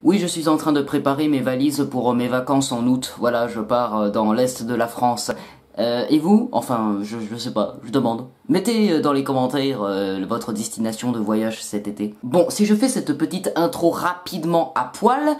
Oui, je suis en train de préparer mes valises pour mes vacances en août. Voilà, je pars dans l'est de la France. Et vous? Enfin, je sais pas, je demande. Mettez dans les commentaires votre destination de voyage cet été. Bon, si je fais cette petite intro rapidement à poil,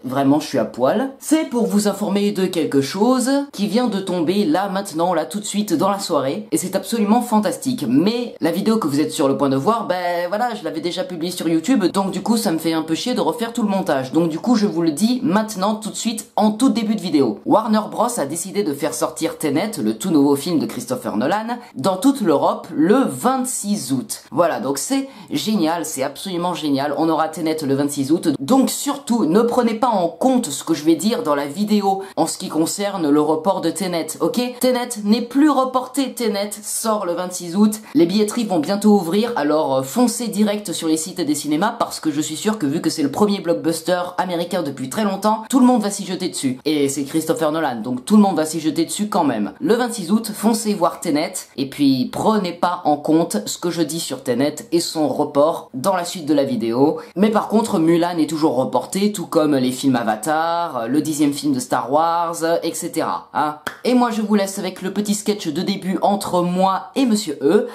vraiment je suis à poil, c'est pour vous informer de quelque chose qui vient de tomber là, maintenant, là, tout de suite dans la soirée, et c'est absolument fantastique. Mais la vidéo que vous êtes sur le point de voir, ben voilà, je l'avais déjà publiée sur YouTube, donc du coup ça me fait un peu chier de refaire tout le montage. Donc du coup je vous le dis maintenant, tout de suite, en tout début de vidéo. Warner Bros a décidé de faire sortir Tenet, le tout nouveau film de Christopher Nolan, dans toute l'Europe le 26 août. Voilà, donc c'est génial, c'est absolument génial, on aura Tenet le 26 août, donc surtout ne prenez pas en compte ce que je vais dire dans la vidéo en ce qui concerne le report de Tenet, ok? Tenet n'est plus reporté, Tenet sort le 26 août, les billetteries vont bientôt ouvrir, alors foncez direct sur les sites des cinémas parce que je suis sûr que vu que c'est le premier blockbuster américain depuis très longtemps, tout le monde va s'y jeter dessus. Et c'est Christopher Nolan, donc tout le monde va s'y jeter dessus quand même. Le 26 août, foncez voir Tenet, et puis prenez pas en compte ce que je dis sur Tenet et son report dans la suite de la vidéo. Mais par contre, Mulan est toujours reporté, tout comme les films Avatar, le 10e film de Star Wars, etc. Hein. Et moi je vous laisse avec le petit sketch de début entre moi et Monsieur E.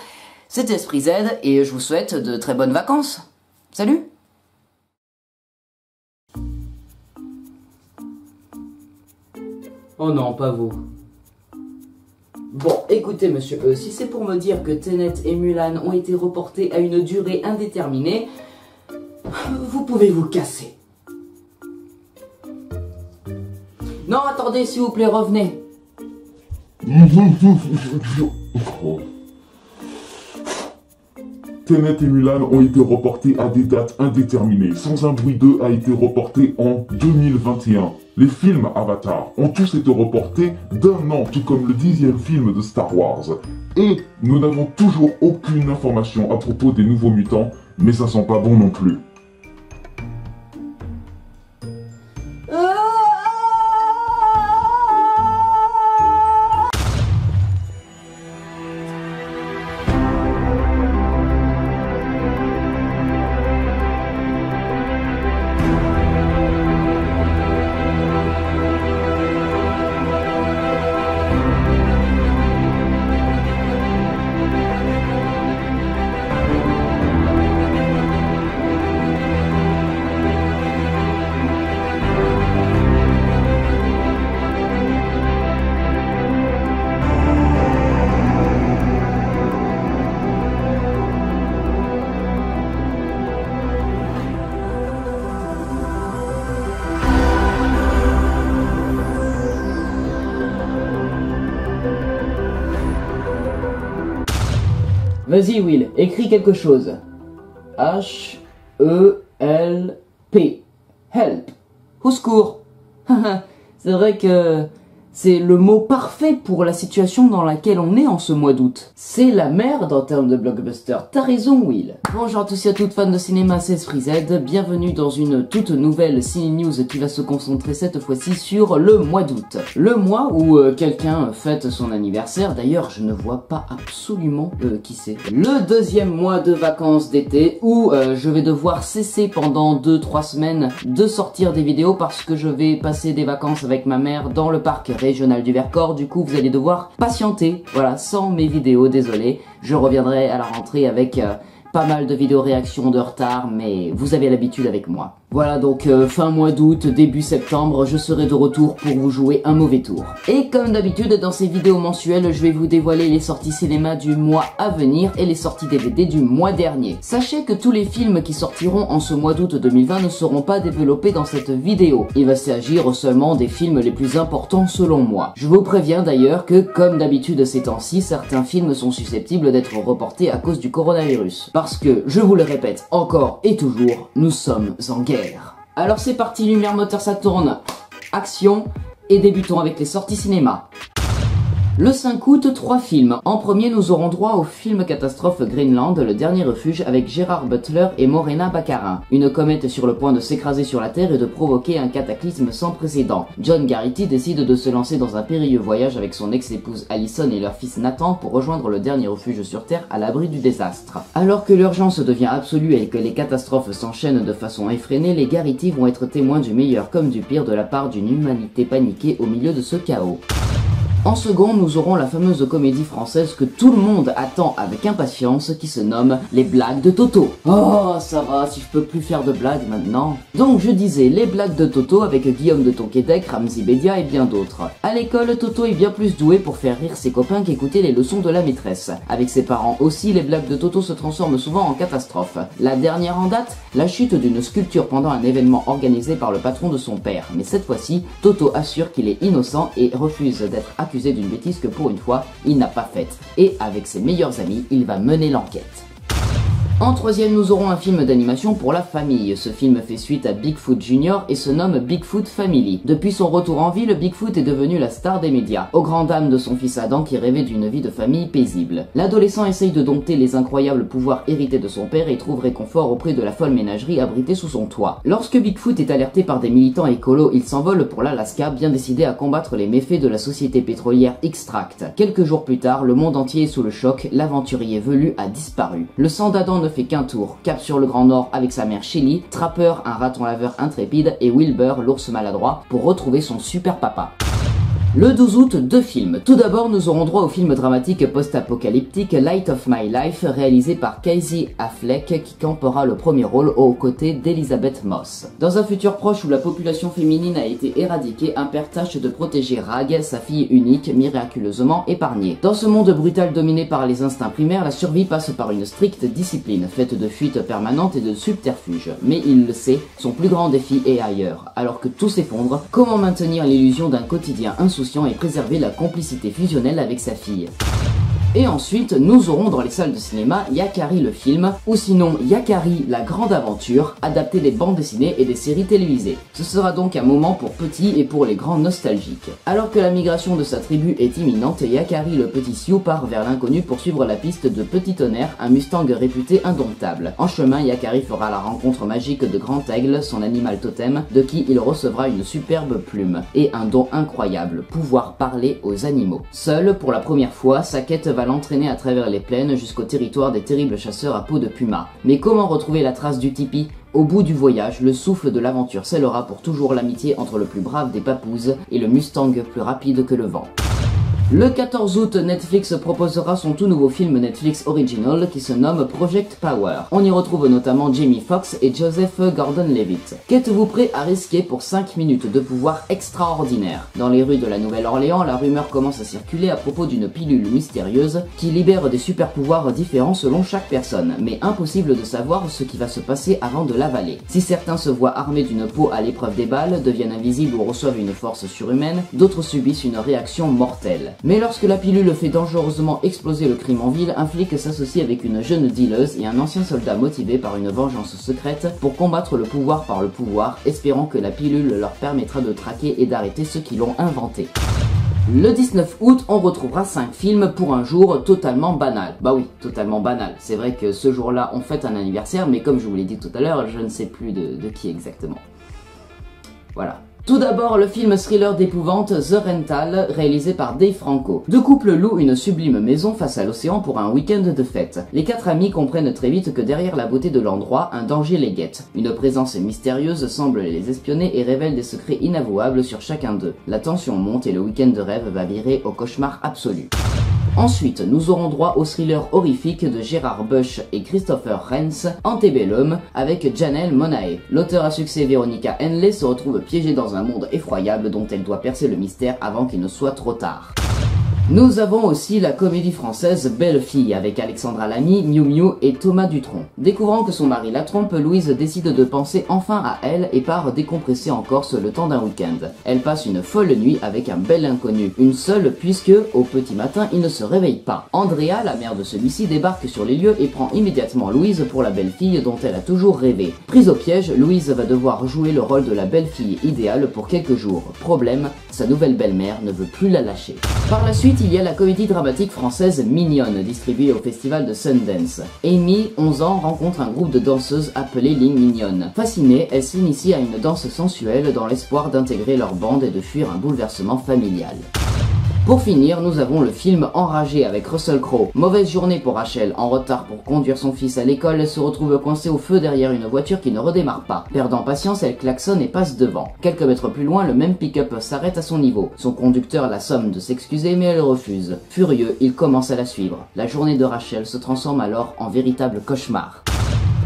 C'était Esprit Z et je vous souhaite de très bonnes vacances. Salut! Oh non, pas vous. Bon, écoutez Monsieur E, si c'est pour me dire que Tenet et Mulan ont été reportés à une durée indéterminée, vous pouvez vous casser. Non, attendez, s'il vous plaît, revenez. Tenet et Mulan ont été reportés à des dates indéterminées. Sans un bruit 2 a été reporté en 2021. Les films Avatar ont tous été reportés d'un an, tout comme le 10e film de Star Wars. Et nous n'avons toujours aucune information à propos des Nouveaux Mutants, mais ça sent pas bon non plus. Vas-y Will, écris quelque chose. H-E-L-P. Help. Au secours. C'est vrai que c'est le mot parfait pour la situation dans laquelle on est en ce mois d'août. C'est la merde en termes de blockbuster. T'as raison Will. Bonjour à tous et à toutes fans de cinéma, c'est Esprit Z. Bienvenue dans une toute nouvelle Ciné News qui va se concentrer cette fois-ci sur le mois d'août. Le mois où quelqu'un fête son anniversaire. D'ailleurs, je ne vois pas absolument qui c'est. Le deuxième mois de vacances d'été où je vais devoir cesser pendant 2-3 semaines de sortir des vidéos parce que je vais passer des vacances avec ma mère dans le parc régional du Vercors. Du coup, vous allez devoir patienter, voilà, sans mes vidéos, désolé. Je reviendrai à la rentrée avec pas mal de vidéos réactions de retard, mais vous avez l'habitude avec moi. Voilà, donc fin mois d'août, début septembre, je serai de retour pour vous jouer un mauvais tour. Et comme d'habitude, dans ces vidéos mensuelles, je vais vous dévoiler les sorties cinéma du mois à venir et les sorties DVD du mois dernier. Sachez que tous les films qui sortiront en ce mois d'août 2020 ne seront pas développés dans cette vidéo. Il va s'agir seulement des films les plus importants selon moi. Je vous préviens d'ailleurs que, comme d'habitude ces temps-ci, certains films sont susceptibles d'être reportés à cause du coronavirus. Parce que, je vous le répète encore et toujours, nous sommes en guerre. Alors c'est parti, lumière, moteur, ça tourne. Action, et débutons avec les sorties cinéma. Le 5 août, 3 films. En premier, nous aurons droit au film catastrophe Greenland, le dernier refuge avec Gérard Butler et Morena Baccarin. Une comète sur le point de s'écraser sur la Terre et de provoquer un cataclysme sans précédent. John Garrity décide de se lancer dans un périlleux voyage avec son ex-épouse Allison et leur fils Nathan pour rejoindre le dernier refuge sur Terre à l'abri du désastre. Alors que l'urgence devient absolue et que les catastrophes s'enchaînent de façon effrénée, les Garrity vont être témoins du meilleur comme du pire de la part d'une humanité paniquée au milieu de ce chaos. En second, nous aurons la fameuse comédie française que tout le monde attend avec impatience qui se nomme Les Blagues de Toto. Oh, ça va, si je peux plus faire de blagues maintenant. Donc je disais Les Blagues de Toto avec Guillaume de Tonquédec, Ramzy Bedia et bien d'autres. À l'école, Toto est bien plus doué pour faire rire ses copains qu'écouter les leçons de la maîtresse. Avec ses parents aussi, les blagues de Toto se transforment souvent en catastrophe. La dernière en date, la chute d'une sculpture pendant un événement organisé par le patron de son père. Mais cette fois-ci, Toto assure qu'il est innocent et refuse d'être accusé d'une bêtise que pour une fois, il n'a pas faite. Et avec ses meilleurs amis, il va mener l'enquête. En troisième, nous aurons un film d'animation pour la famille. Ce film fait suite à Bigfoot Junior et se nomme Bigfoot Family. Depuis son retour en ville, Bigfoot est devenu la star des médias, au grand dam de son fils Adam qui rêvait d'une vie de famille paisible. L'adolescent essaye de dompter les incroyables pouvoirs hérités de son père et trouve réconfort auprès de la folle ménagerie abritée sous son toit. Lorsque Bigfoot est alerté par des militants écolos, il s'envole pour l'Alaska, bien décidé à combattre les méfaits de la société pétrolière Extract. Quelques jours plus tard, le monde entier est sous le choc, l'aventurier velu a disparu. Le sang d'Adam ne fait qu'un tour, cap sur le Grand Nord avec sa mère Shelly, Trapper, un raton laveur intrépide, et Wilbur, l'ours maladroit, pour retrouver son super papa. Le 12 août, 2 films. Tout d'abord, nous aurons droit au film dramatique post-apocalyptique Light of My Life, réalisé par Casey Affleck, qui campera le premier rôle aux côtés d'Elizabeth Moss. Dans un futur proche où la population féminine a été éradiquée, un père tâche de protéger Rag, sa fille unique, miraculeusement épargnée. Dans ce monde brutal dominé par les instincts primaires, la survie passe par une stricte discipline, faite de fuites permanentes et de subterfuges. Mais il le sait, son plus grand défi est ailleurs. Alors que tout s'effondre, comment maintenir l'illusion d'un quotidien insouciant et préserver la complicité fusionnelle avec sa fille. Et ensuite, nous aurons dans les salles de cinéma Yakari le film, ou sinon Yakari la grande aventure, adapté des bandes dessinées et des séries télévisées. Ce sera donc un moment pour petits et pour les grands nostalgiques. Alors que la migration de sa tribu est imminente, Yakari le petit Sioux part vers l'inconnu pour suivre la piste de Petit Tonnerre, un Mustang réputé indomptable. En chemin, Yakari fera la rencontre magique de Grand Aigle, son animal totem, de qui il recevra une superbe plume, et un don incroyable, pouvoir parler aux animaux. Seul, pour la première fois, sa quête va l'entraîner à travers les plaines jusqu'au territoire des terribles chasseurs à peau de puma. Mais comment retrouver la trace du tipi ? Au bout du voyage, le souffle de l'aventure scellera pour toujours l'amitié entre le plus brave des papouses et le Mustang plus rapide que le vent. Le 14 août, Netflix proposera son tout nouveau film Netflix Original qui se nomme Project Power. On y retrouve notamment Jamie Foxx et Joseph Gordon-Levitt. Qu'êtes-vous prêt à risquer pour 5 minutes de pouvoir extraordinaire ? Dans les rues de la Nouvelle-Orléans, la rumeur commence à circuler à propos d'une pilule mystérieuse qui libère des super pouvoirs différents selon chaque personne, mais impossible de savoir ce qui va se passer avant de l'avaler. Si certains se voient armés d'une peau à l'épreuve des balles, deviennent invisibles ou reçoivent une force surhumaine, d'autres subissent une réaction mortelle. Mais lorsque la pilule fait dangereusement exploser le crime en ville, un flic s'associe avec une jeune dealeuse et un ancien soldat motivé par une vengeance secrète pour combattre le pouvoir par le pouvoir, espérant que la pilule leur permettra de traquer et d'arrêter ceux qui l'ont inventée. Le 19 août, on retrouvera 5 films pour un jour totalement banal. Bah oui, totalement banal. C'est vrai que ce jour-là, on fête un anniversaire, mais comme je vous l'ai dit tout à l'heure, je ne sais plus de qui exactement. Voilà. Tout d'abord, le film thriller d'épouvante The Rental, réalisé par Dave Franco. Deux couples louent une sublime maison face à l'océan pour un week-end de fête. Les 4 amis comprennent très vite que derrière la beauté de l'endroit, un danger les guette. Une présence mystérieuse semble les espionner et révèle des secrets inavouables sur chacun d'eux. La tension monte et le week-end de rêve va virer au cauchemar absolu. Ensuite, nous aurons droit au thriller horrifique de Gérard Bush et Christopher Renz, Antebellum, avec Janelle Monáe. L'auteur à succès Veronica Henley se retrouve piégée dans un monde effroyable dont elle doit percer le mystère avant qu'il ne soit trop tard. Nous avons aussi la comédie française Belle Fille avec Alexandra Lamy, Miu Miu et Thomas Dutronc. Découvrant que son mari la trompe, Louise décide de penser enfin à elle et part décompresser en Corse le temps d'un week-end. Elle passe une folle nuit avec un bel inconnu, une seule puisque, au petit matin, il ne se réveille pas. Andrea, la mère de celui-ci, débarque sur les lieux et prend immédiatement Louise pour la belle-fille dont elle a toujours rêvé. Prise au piège, Louise va devoir jouer le rôle de la belle-fille idéale pour quelques jours. Problème, sa nouvelle belle-mère ne veut plus la lâcher. Par la suite, Ensuite, il y a la comédie dramatique française Mignonne, distribuée au festival de Sundance. Amy, 11 ans, rencontre un groupe de danseuses appelé les Mignonnes. Fascinée, elle s'initie à une danse sensuelle dans l'espoir d'intégrer leur bande et de fuir un bouleversement familial. Pour finir, nous avons le film Enragé avec Russell Crowe. Mauvaise journée pour Rachel. En retard pour conduire son fils à l'école, elle se retrouve coincée au feu derrière une voiture qui ne redémarre pas. Perdant patience, elle klaxonne et passe devant. Quelques mètres plus loin, le même pick-up s'arrête à son niveau. Son conducteur la somme de s'excuser, mais elle refuse. Furieux, il commence à la suivre. La journée de Rachel se transforme alors en véritable cauchemar.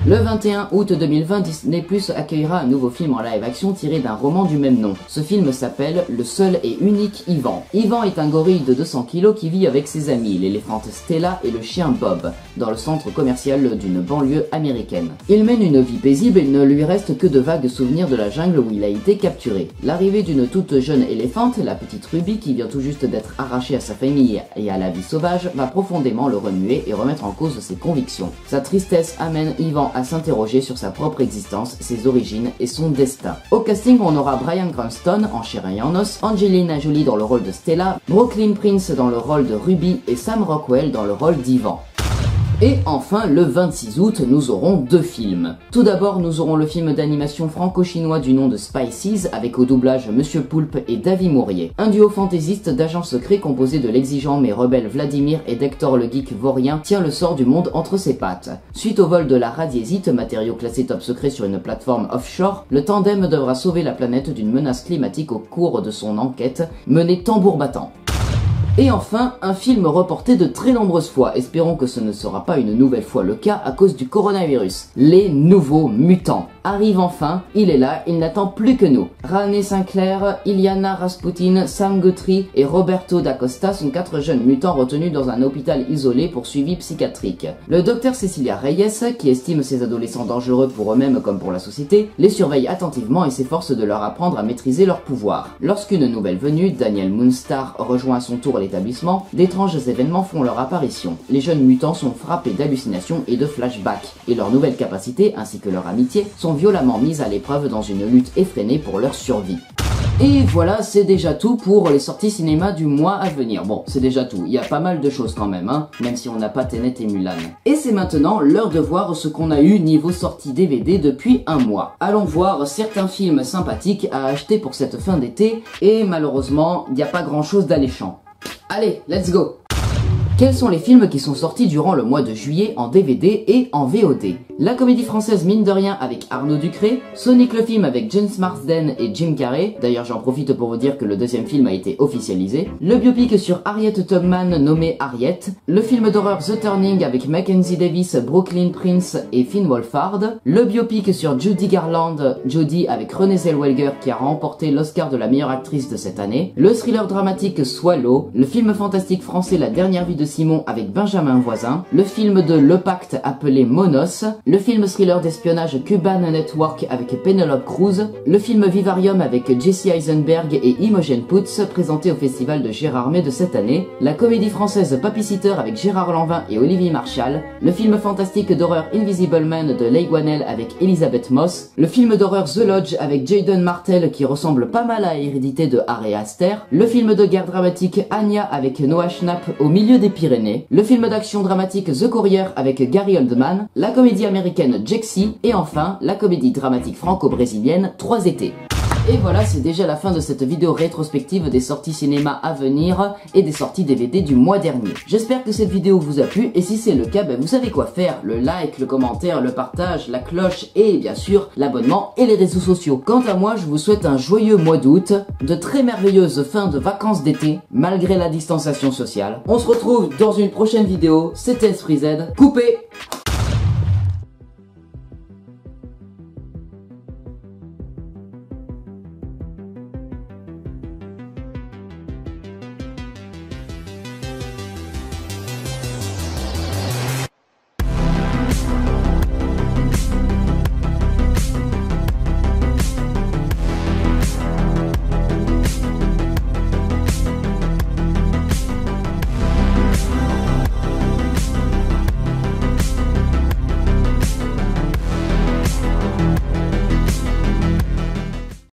Le 21 août 2020, Disney+ accueillera un nouveau film en live-action tiré d'un roman du même nom. Ce film s'appelle Le seul et unique Ivan. Ivan est un gorille de 200 kg qui vit avec ses amis, l'éléphante Stella et le chien Bob, dans le centre commercial d'une banlieue américaine. Il mène une vie paisible et il ne lui reste que de vagues souvenirs de la jungle où il a été capturé. L'arrivée d'une toute jeune éléphante, la petite Ruby, qui vient tout juste d'être arrachée à sa famille et à la vie sauvage, va profondément le remuer et remettre en cause ses convictions. Sa tristesse amène Ivan à s'interroger sur sa propre existence, ses origines et son destin. Au casting, on aura Bryan Cranston en chair et en os, Angelina Jolie dans le rôle de Stella, Brooklyn Prince dans le rôle de Ruby et Sam Rockwell dans le rôle d'Ivan. Et enfin, le 26 août, nous aurons deux films. Tout d'abord, nous aurons le film d'animation franco-chinois du nom de Spices, avec au doublage Monsieur Poulpe et Davy Mourier. Un duo fantaisiste d'agents secrets composé de l'exigeant mais rebelle Vladimir et d'Hector le geek vaurien tient le sort du monde entre ses pattes. Suite au vol de la radiésite, matériau classé top secret sur une plateforme offshore, le tandem devra sauver la planète d'une menace climatique au cours de son enquête, menée tambour battant. Et enfin, un film reporté de très nombreuses fois, espérons que ce ne sera pas une nouvelle fois le cas à cause du coronavirus. Les Nouveaux Mutants arrive enfin, il est là, il n'attend plus que nous. Rane Sinclair, Iliana Rasputin, Sam Guthrie et Roberto D'Acosta sont 4 jeunes mutants retenus dans un hôpital isolé pour suivi psychiatrique. Le docteur Cecilia Reyes, qui estime ces adolescents dangereux pour eux-mêmes comme pour la société, les surveille attentivement et s'efforce de leur apprendre à maîtriser leurs pouvoirs. Lorsqu'une nouvelle venue, Daniel Moonstar, rejoint à son tour l'établissement, d'étranges événements font leur apparition. Les jeunes mutants sont frappés d'hallucinations et de flashbacks, et leurs nouvelles capacités, ainsi que leur amitié, sont violemment mises à l'épreuve dans une lutte effrénée pour leur survie. Et voilà, c'est déjà tout pour les sorties cinéma du mois à venir. Bon, c'est déjà tout, il y a pas mal de choses quand même, hein, même si on n'a pas Tenet et Mulan. Et c'est maintenant l'heure de voir ce qu'on a eu niveau sortie DVD depuis un mois. Allons voir certains films sympathiques à acheter pour cette fin d'été, et malheureusement, il n'y a pas grand chose d'alléchant. Allez, let's go! Quels sont les films qui sont sortis durant le mois de juillet en DVD et en VOD? La comédie française Mine de rien avec Arnaud Ducré, Sonic le film avec James Marsden et Jim Carrey, d'ailleurs j'en profite pour vous dire que le deuxième film a été officialisé, le biopic sur Harriet Tubman nommé Harriet, le film d'horreur The Turning avec Mackenzie Davis, Brooklyn Prince et Finn Wolfhard, le biopic sur Judy Garland, Judy avec Renée Zellweger qui a remporté l'Oscar de la meilleure actrice de cette année, le thriller dramatique Swallow, le film fantastique français La dernière vie de Simon avec Benjamin Voisin, le film de Le Pacte appelé Monos, le film thriller d'espionnage Cuban Network avec Penelope Cruz, le film Vivarium avec Jesse Eisenberg et Imogen Poots présenté au festival de Gérardmer de cette année, la comédie française Babysitter avec Gérard Lanvin et Olivier Marchal, le film fantastique d'horreur Invisible Man de Leigh Whannell avec Elisabeth Moss, le film d'horreur The Lodge avec Jayden Martell qui ressemble pas mal à Hérédité de Ari Aster, le film de guerre dramatique Anya avec Noah Schnapp au milieu des Pyrénées, le film d'action dramatique The Courier avec Gary Oldman, la comédie américaine Jexy et enfin la comédie dramatique franco-brésilienne 3 étés. Et voilà, c'est déjà la fin de cette vidéo rétrospective des sorties cinéma à venir et des sorties DVD du mois dernier. J'espère que cette vidéo vous a plu et si c'est le cas, vous savez quoi faire. Le like, le commentaire, le partage, la cloche et bien sûr l'abonnement et les réseaux sociaux. Quant à moi, je vous souhaite un joyeux mois d'août, de très merveilleuses fins de vacances d'été, malgré la distanciation sociale. On se retrouve dans une prochaine vidéo, c'était Esprit Z, coupé!